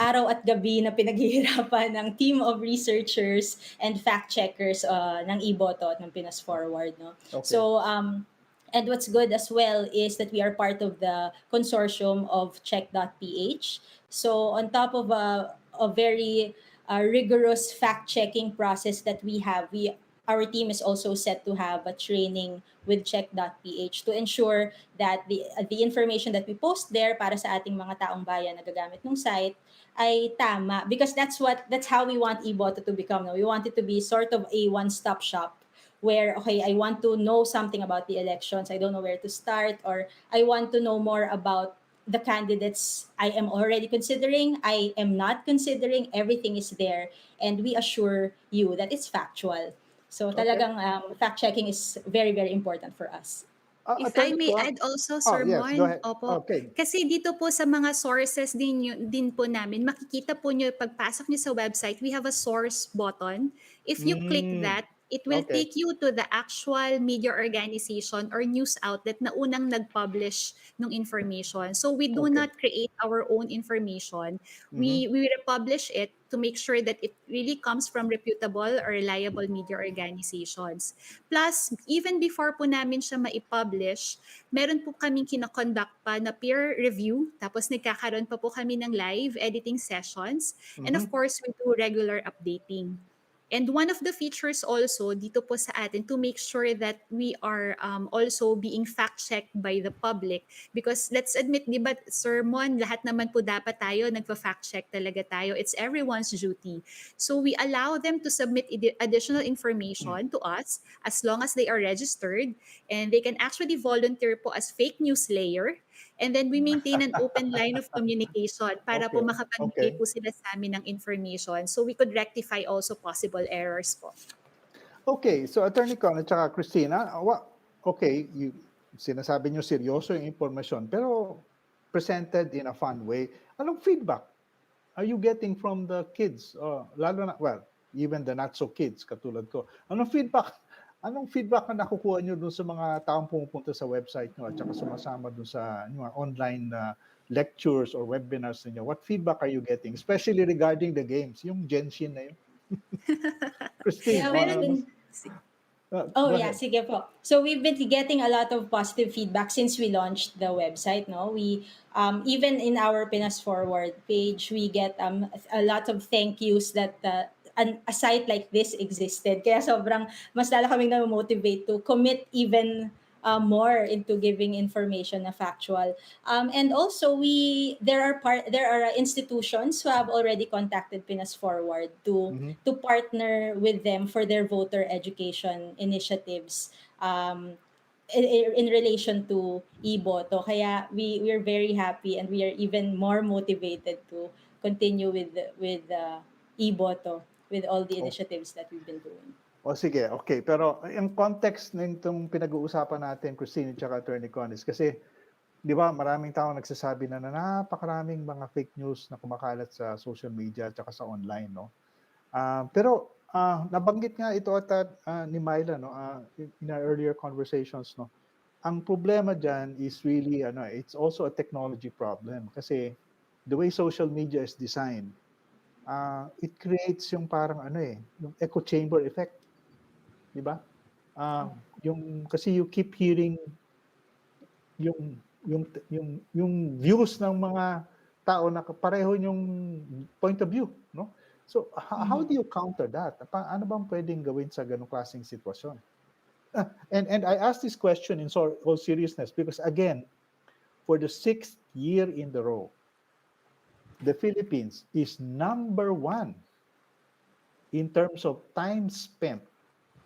araw at gabi na pinaghihirapan ng team of researchers and fact-checkers ng Iboto at ng Pinas Forward, no? Okay. So, and what's good as well is that we are part of the consortium of check.ph. So, on top of a very rigorous fact-checking process that we have, we our team is also set to have a training with check.ph to ensure that the information that we post there para sa ating mga taong bayan na gagamit ng site ay tama, because that's how we want Iboto to become. No? We want it to be sort of a one-stop shop where, okay, I want to know something about the elections, I don't know where to start, or I want to know more about the candidates I am already considering, I am not considering, everything is there, and we assure you that it's factual. So Okay. talagang fact checking is very very important for us. If I Attorney may Con, add also, oh Sir yes, go Mon, ahead. opo. Okay. Kasi dito po sa mga sources din po namin, makikita po nyo, pagpasok nyo sa website, we have a source button. If you click Mm, that, it will okay. take you to the actual media organization or news outlet na unang nag-publish ng information. So we do Okay. not create our own information. Mhm. We republish it to make sure that it really comes from reputable or reliable media organizations. Plus, even before po namin siya maipublish, meron po kaming kinoconduct pa na peer review, tapos nagkakaroon pa po kami ng live editing sessions, and of Mhm. course, we do regular updating. And one of the features also dito po sa atin to make sure that we are also being fact-checked by the public, because let's admit, di ba, Sir Mon, lahat naman po dapat tayo, nagpa-fact-check talaga tayo. It's everyone's duty. So we allow them to submit additional information to us as long as they are registered, and they can actually volunteer po as fake news layer. And then we maintain an open line of communication para po Okay. makapagbigay Okay. po sila sa amin ng information. So we could rectify also possible errors po. Okay, so Attorney Con at saka Christina, okay, sinasabi niyo seryoso yung impormasyon, pero presented in a fun way. Anong feedback are you getting from the kids? Lalo na, well, even the not so kids katulad ko. Anong feedback na nakukuha niyo dun sa mga taong pumupunta sa website niyo at saka sumasama dun sa yung mga online lectures or webinars niyo? What feedback are you getting, especially regarding the games, yung Genshin na yun? Christine, Yeah, we've ano, been Oh go yeah, ahead. sige po. So we've been getting a lot of positive feedback since we launched the website, no? We even in our Pinas Forward page, we get a lot of thank yous that a site like this existed. Kaya sobrang mas lalo kaming na-motivate to commit even more into giving information na factual. And also there are institutions who have already contacted Pinas Forward Mhm. to partner with them for their voter education initiatives in relation to Iboto. Kaya we're very happy, and we are even more motivated to continue with Iboto, with all the O initiatives that we've been doing. o sige, okay. Pero yung context nitong pinag-uusapan natin, Christine at saka Attorney Con, is kasi, di ba, maraming tao nagsasabi na napakaraming mga fake news na kumakalat sa social media at saka sa online, no? Pero nabanggit nga ito at ni Myla, no, in our earlier conversations, no. Ang problema diyan is really it's also a technology problem kasi the way social media is designed, it creates yung parang yung echo chamber effect, 'di ba? Yung kasi you keep hearing yung yung views ng mga tao na pareho yung point of view, no? So how Mhm. do you counter that? Ano bang pwedeng gawin sa ganung klaseng sitwasyon? And I ask this question in all seriousness because again, for the 6th year in the row, the Philippines is number 1 in terms of time spent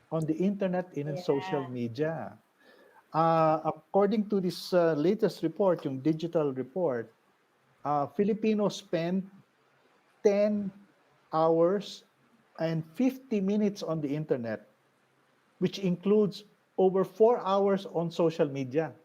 on the internet and in social Yeah. media. According to this latest report, yung digital report, Filipinos spend 10 hours and 50 minutes on the internet, which includes over 4 hours on social media.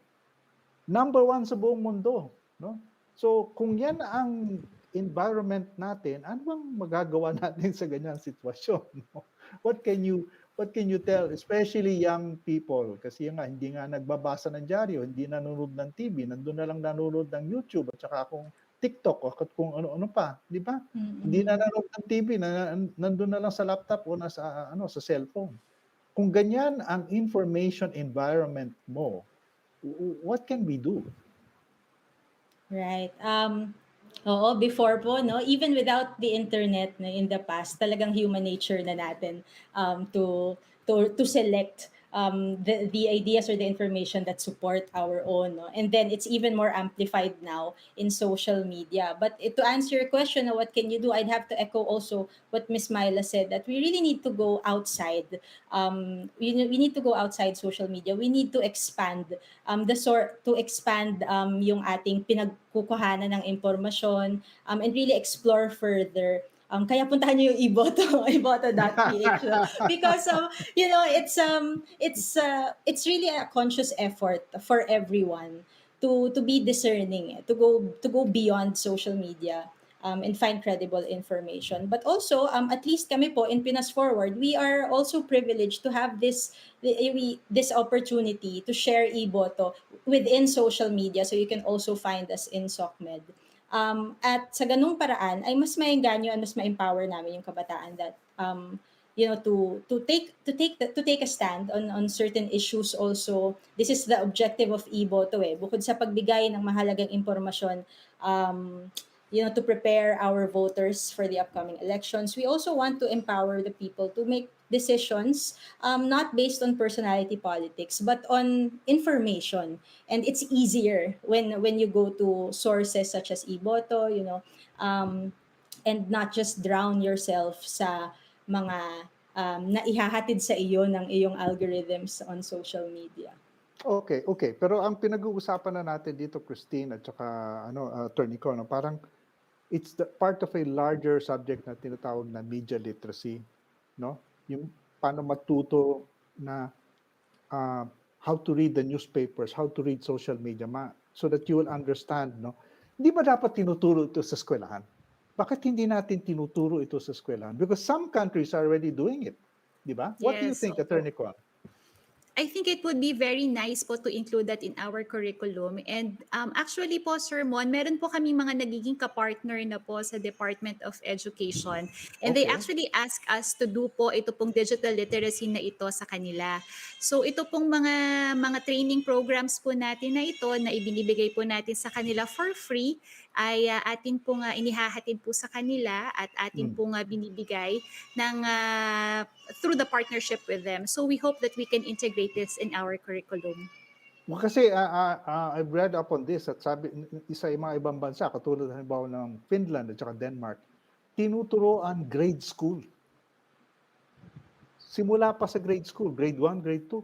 Number 1 sa buong mundo, no? So kung yan ang environment natin, ano bang magagawa natin sa ganyang sitwasyon, no? What can you tell, especially young people? Kasi nga hindi nga nagbabasa ng dyaryo, hindi nanonood ng TV, nandun na lang nanonood ng YouTube at saka kung TikTok o kung ano-ano pa, di ba? Hindi Mm-mm. na nanonood ng TV, nandun na lang sa laptop o nasa sa cellphone. Kung ganyan ang information environment mo, what can we do? Right. Oo, before po, no, even without the internet, no, in the past, talagang human nature na natin to to select the ideas or the information that support our own. No? And then it's even more amplified now in social media. But to answer your question, what can you do? I'd have to echo also what Miss Myla said, that we really need to go outside. We need to go outside social media. We need to expand to expand yung ating pinagkukuhanan ng impormasyon, and really explore further. Kaya puntahan niyo yung iboto, iboto.ph, because it's really a conscious effort for everyone to be discerning, to go beyond social media, and find credible information. But also, at least kami po in Pinas Forward, we are also privileged to have this opportunity to share iboto within social media. So you can also find us in SOCMED. At sa ganung paraan ay mas maengganyo at mas ma-empower namin yung kabataan that to take a stand on certain issues also. This is the objective of iboto bukod sa pagbigay ng mahalagang impormasyon, to prepare our voters for the upcoming elections. We also want to empower the people to make decisions, not based on personality politics but on information. And it's easier when you go to sources such as iboto, and not just drown yourself sa mga naihahatid sa iyo ng iyong algorithms on social media. Okay, okay. Pero ang pinag-uusapan na natin dito, Christine, at saka Attorney Ko, parang it's the part of a larger subject na tinatawag na media literacy, no? Yung paano matuto na how to read the newspapers, how to read social media, so that you will understand, no? Hindi ba dapat tinuturo ito sa eskwelahan? Bakit hindi natin tinuturo ito sa eskwelahan? Because some countries are already doing it, di ba? What do you Yes, think, opo. Attorney Ko? I think it would be very nice po to include that in our curriculum. And actually po, Sir Mon, meron po kami mga nagiging kapartner na po sa Department of Education. And they Okay. actually ask us to do po ito pong digital literacy na ito sa kanila. So ito pong mga training programs po natin na ito na ibinibigay po natin sa kanila for free ay atin po nga inihahatid po sa kanila at atin po nga binibigay ng through the partnership with them. So we hope that we can integrate this in our curriculum. Well, kasi I've read up on this at sabi isa yung mga ibang bansa katulad halimbawa ng Finland at saka Denmark, tinuturoan grade school. Simula pa sa grade school, grade 1, grade 2.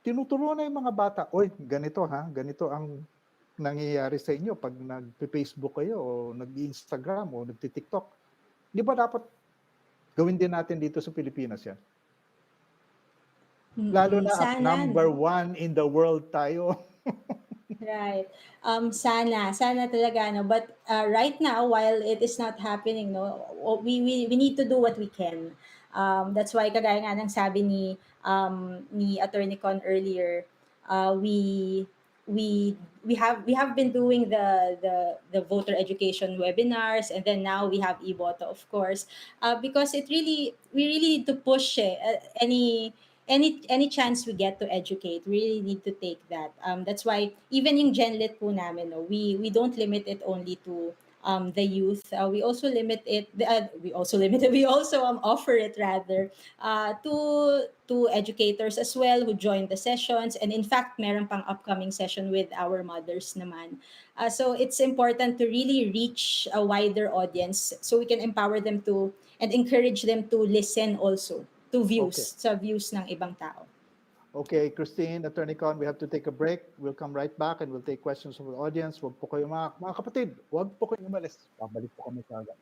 Tinuturuan na yung mga bata, oy, ganito ang nangyayari sa inyo pag nagpe-Facebook kayo o nag-Instagram o nagti-TikTok. Di ba dapat gawin din natin dito sa Pilipinas yan? Lalo na at Sana, number no? 1 in the world tayo. Right. Sana talaga, no. But right now, while it is not happening, no, we need to do what we can. That's why kagaya nga ng sabi ni Attorney Con earlier, we have been doing the voter education webinars, and then now we have iboto, of course, because we really need to push any chance we get to educate, we really need to take that. That's why even yung Genlit po namin, no, we don't limit it only to the youth. We also limit it. We also offer it rather to educators as well who join the sessions. And in fact, meron pang upcoming session with our mothers naman. So it's important to really reach a wider audience so we can empower them to and encourage them to listen also to views, sa views ng ibang tao. Okay, Christine, Attorney Con, we have to take a break. We'll come right back and we'll take questions from the audience. Huwag po kayo mga kapatid, huwag po kayo umalis. Babalik po kami sa agad.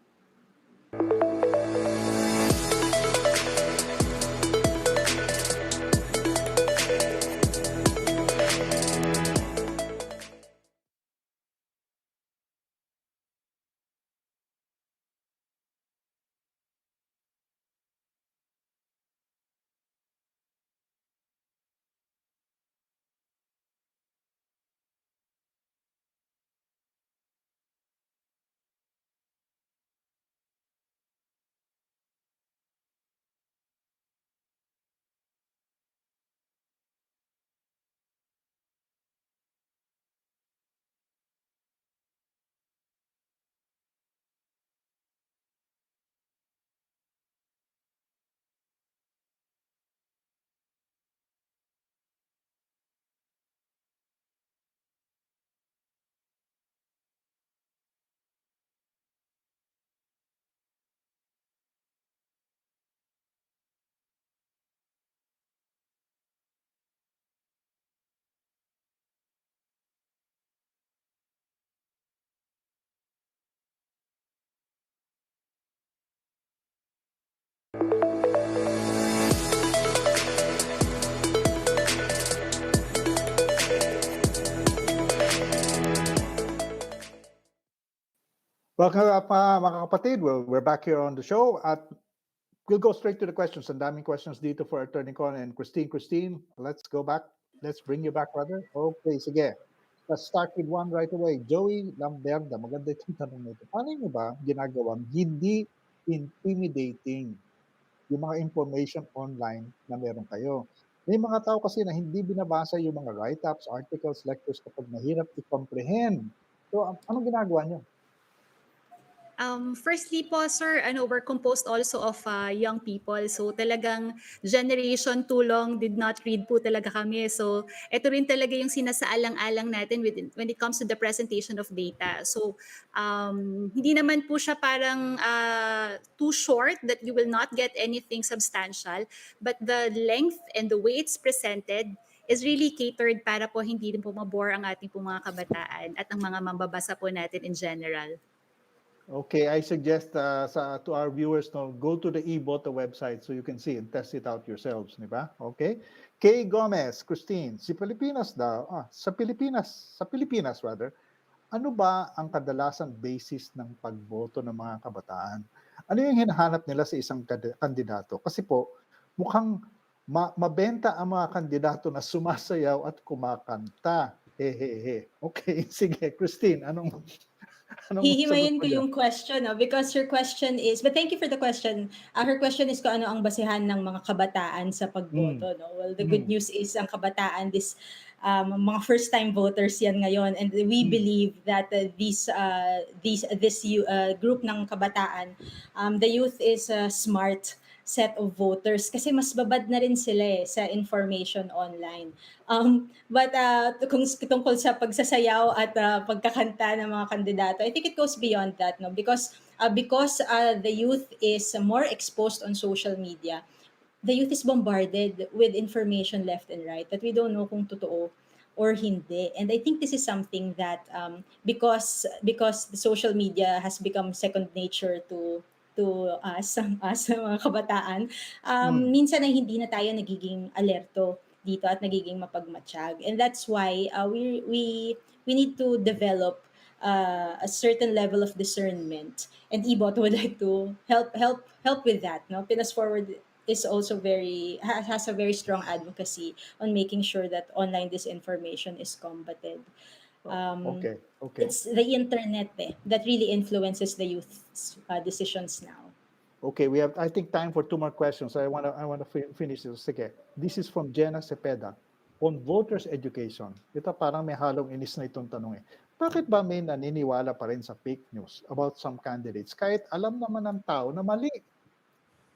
Welcome mga kapatid. We're back here on the show at we'll go straight to the questions. Ang daming questions dito for Attorney Con and Christine. Christine, let's go back. Let's bring you back, brother. Okay, sige. Let's start with one right away. Joey Lamberda, maganda itong tanong nito. Paano nyo ba ginagawang hindi intimidating yung mga information online na meron kayo? May mga tao kasi na hindi binabasa yung mga write-ups, articles, lectures kapag mahirap i-comprehend. So, anong ginagawa nyo? Firstly po, sir, we're composed also of young people. So talagang generation too long did not read po talaga kami. So ito rin talaga yung sinasaalang-alang natin when it comes to the presentation of data. So hindi naman po siya parang too short that you will not get anything substantial. But the length and the way it's presented is really catered para po hindi din po mabore ang ating po mga kabataan at ang mga mambabasa po natin in general. Okay, I suggest to our viewers go to the eBoto website so you can see and test it out yourselves, di ba? Okay? Kay Gomez, Christine, sa Pilipinas rather, ano ba ang kadalasang basis ng pagboto ng mga kabataan? Ano yung hinahanap nila sa isang kandidato? Kasi po, mukhang mabenta ang mga kandidato na sumasayaw at kumakanta. Hehehe. Okay, sige, Christine, anong sagot Hihimayin mo ko dyan? yung question, no? Because her question is, but thank you for the question. Her question is kung ano ang basehan ng mga kabataan sa Mm. pagboto, no? Well, the good news is ang kabataan, mga first-time voters yan ngayon, and we believe that this group ng kabataan, the youth is a smart set of voters kasi mas babad na rin sila sa information online. But kung tungkol sa pagsasayaw at pagkakanta ng mga kandidato, I think it goes beyond that, no? Because the youth is more exposed on social media, the youth is bombarded with information left and right that we don't know kung totoo or hindi. And I think this is something that because the social media has become second nature to us mga kabataan, Mm. minsan ay hindi na tayo nagiging alerto dito at nagiging mapagmatsyag. And that's why we need to develop a certain level of discernment. And Ebot would like to help with that. No, Pinas Forward is also has a very strong advocacy on making sure that online disinformation is combated. Um, Okay. it's the internet that really influences the youth's decisions now. Okay, we have, I think, time for two more questions. I wanna finish this. Sige. This is from Jenna Cepeda. On voters education, ito parang may halong inis na itong tanong eh. Bakit ba may naniniwala pa rin sa fake news about some candidates kahit alam naman ng tao na mali?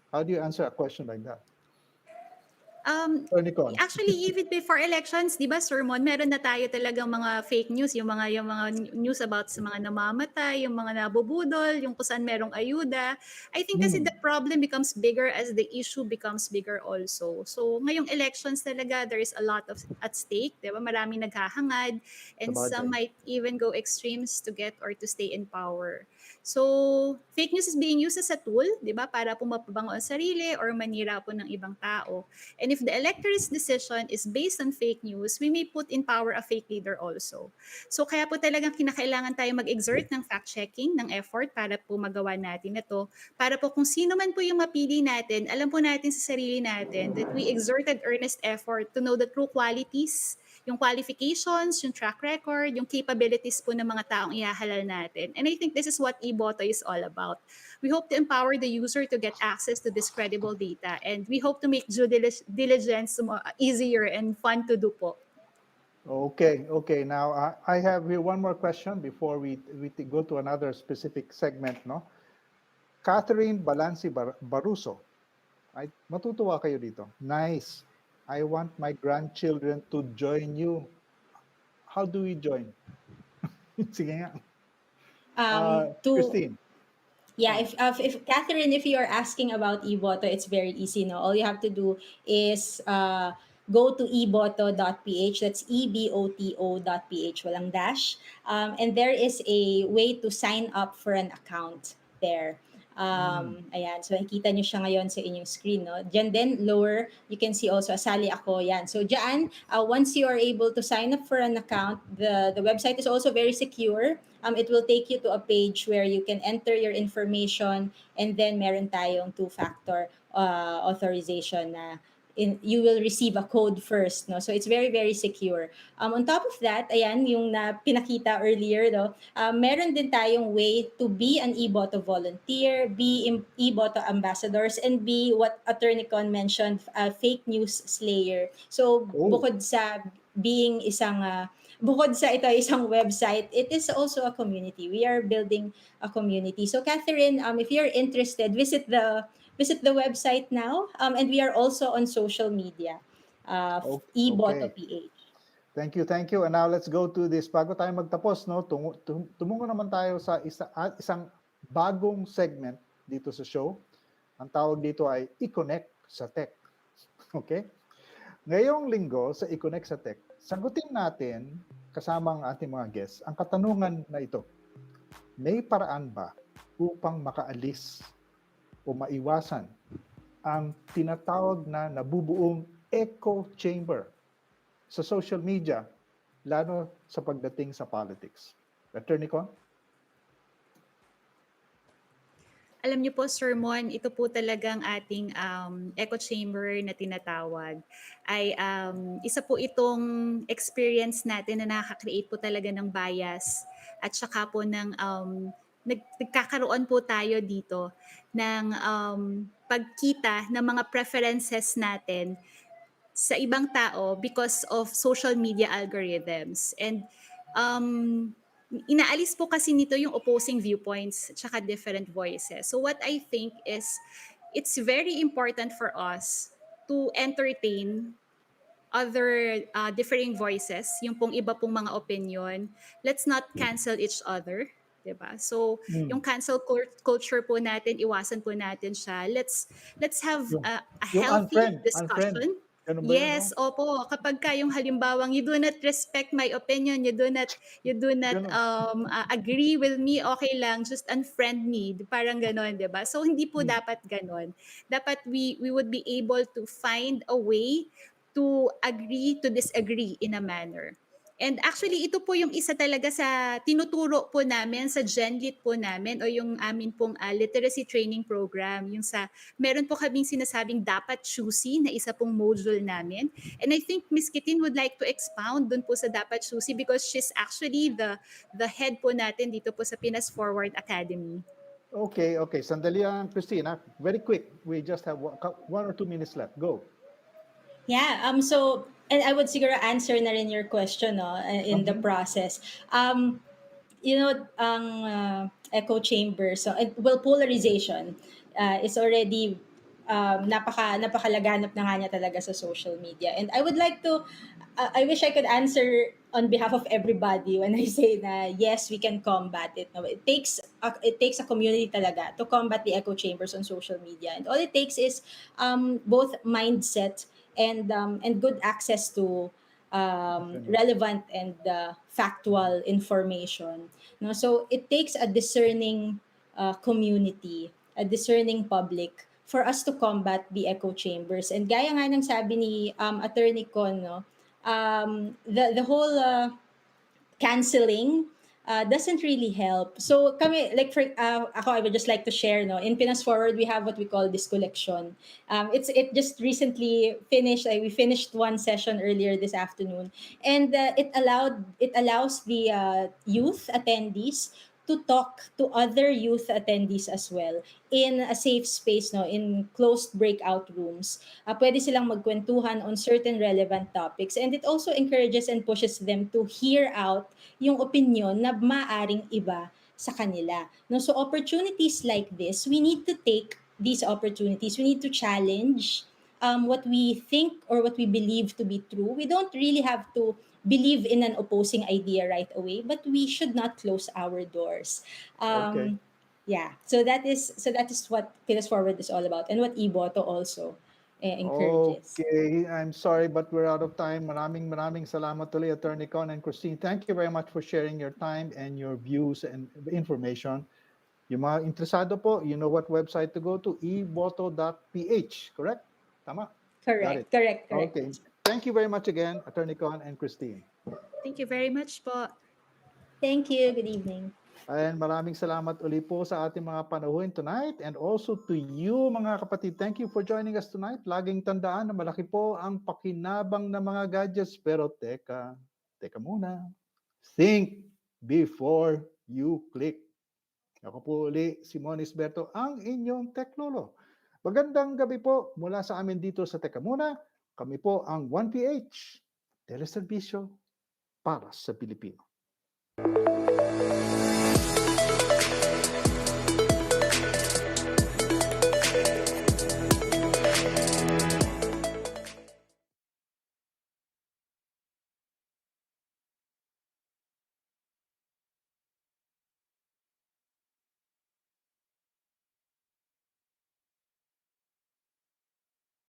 How do you answer a question like that? Attorney Con. Actually, even before elections, di ba, Sermon, meron na tayo talagang mga fake news, yung mga news about sa mga namamatay, yung mga nabubudol, yung kung saan merong ayuda. I think kasi the problem becomes bigger as the issue becomes bigger also. So, ngayong elections talaga, there is a lot of at stake, di ba? Maraming naghahangad, and some might even go extremes to get or to stay in power. So, fake news is being used as a tool, di ba, para pumapabango ang sarili or manira po ng ibang tao. And if the elector's decision is based on fake news, we may put in power a fake leader also. So kaya po talagang kinakailangan tayo mag-exert ng fact-checking, ng effort para po magawa natin ito. Para po kung sino man po yung mapili natin, alam po natin sa sarili natin that we exerted earnest effort to know the true qualities, yung qualifications, yung track record, yung capabilities po ng mga taong ihahalal natin. And I think this is what Iboto is all about. We hope to empower the user to get access to this credible data, and we hope to make due diligence easier and fun to do po. Okay. Now, I have here one more question before we go to another specific segment, no? Catherine Balanci Baruso. Matutuwa kayo dito. Nice. I want my grandchildren to join you. How do we join? Sige nga. Christine. Yeah, if Catherine, if you are asking about Iboto, it's very easy. No, all you have to do is go to eboto.ph. That's eboto.ph. Walang dash. And there is a way to sign up for an account there. Ayan, so nakikita nyo siya ngayon sa inyong screen, no? Diyan din, lower, you can see also, Sali Ako, yan. So diyan, once you are able to sign up for an account, the website is also very secure. It will take you to a page where you can enter your information, and then meron tayong two-factor authorization na you will receive a code first, no? So it's very, very secure. On top of that, ayan, yung na pinakita earlier, no? Meron din tayong way to be an e-boto volunteer, be e-boto ambassadors, and be what Attorney Con mentioned, fake news slayer. So Oh, bukod sa being bukod sa ito isang website, it is also a community. We are building a community. So Catherine, if you're interested, visit the website now, and we are also on social media, eBoto okay. PH. Thank you, thank you. And now let's go to this. Bago tayo magtapos, no, tumungo naman tayo sa isang bagong segment dito sa show. Ang tawag dito ay i-connect sa tech. Okay? Ngayong linggo sa i-connect sa tech, sagutin natin kasama ang ating mga guests ang katanungan na ito. May paraan ba upang makaalis o maiwasan ang tinatawag na nabubuong echo chamber sa social media, lalo sa pagdating sa politics? Attorney Con? Alam niyo po, Sir Mon, ito po talagang ating echo chamber na tinatawag ay isa po itong experience natin na nakaka-create po talaga ng bias at saka po ng nagkakaroon po tayo dito ng pagkita ng mga preferences natin sa ibang tao because of social media algorithms. And inaalis po kasi nito yung opposing viewpoints at saka different voices. So what I think is it's very important for us to entertain other differing voices, yung pong iba pong mga opinion. Let's not cancel each other, 'di ba? So, yung cancel culture po natin, iwasan po natin siya. Let's have Yung, a yung healthy unfriend. discussion. Ganun ba yun, no? Yes, opo. Kapag ka yung halimbawang you do not respect my opinion, you do not Ganun. agree with me, okay lang, just unfriend me. Parang ganon, 'di ba? So hindi po Hmm. dapat ganon. Dapat we would be able to find a way to agree to disagree in a manner. And actually, ito po yung isa talaga sa tinuturo po namin sa GenLit po namin o yung amin pong literacy training program. Yung meron po kaming sinasabing dapat choosy na isa pong module namin. And I think Miss Kitin would like to expound dun po sa dapat choosy because she's actually the head po natin dito po sa Pinas Forward Academy. Okay, okay. Sandali lang, Christina. Very quick. We just have 1 or 2 minutes left. Go. Yeah, so, and I would siguro answer na rin your question, no, in the process. Ang echo chamber, so, polarization is already napakalaganap na nga niya talaga sa social media. And I would like to, I wish I could answer on behalf of everybody when I say na yes, we can combat it. No, it takes a community talaga to combat the echo chambers on social media, and all it takes is both mindset and good access to relevant and factual information. No, so it takes a discerning community, a discerning public for us to combat the echo chambers. And gaya nga ng sabi ni Attorney Con, no, the whole canceling doesn't really help. So kami, like for ako, I would just like to share, no, in Pinas Forward we have what we call this collection. It just recently finished. We finished one session earlier this afternoon, and it allows the youth attendees to talk to other youth attendees as well in a safe space, no, in closed breakout rooms. Pwede silang magkwentuhan on certain relevant topics, and it also encourages and pushes them to hear out yung opinion na maaring iba sa kanila. No, so opportunities like this, we need to take these opportunities. We need to challenge what we think or what we believe to be true. We don't really have to believe in an opposing idea right away, but we should not close our doors. Okay. Yeah, so that is what Pilas Forward is all about, and what Iboto also encourages. Okay. I'm sorry, but we're out of time. Maraming salamat tuloy, Attorney Con and Christine. Thank you very much for sharing your time and your views and information. Yung mga interesado po, you know what website to go to, eboto.ph, correct? Tama? Got it. Correct. Okay. Thank you very much again, Attorney Con and Christine. Thank you very much po. Thank you. Good evening. And maraming salamat uli po sa ating mga panauhin tonight, and also to you mga kapatid. Thank you for joining us tonight. Laging tandaan na malaki po ang pakinabang ng mga gadgets, pero teka muna. Think before you click. Ako po uli, si Monis Berto, ang inyong Tech Lolo. Magandang gabi po mula sa amin dito sa Teka Muna. Kami po ang 1PH, Teleserbisyo para sa Pilipino.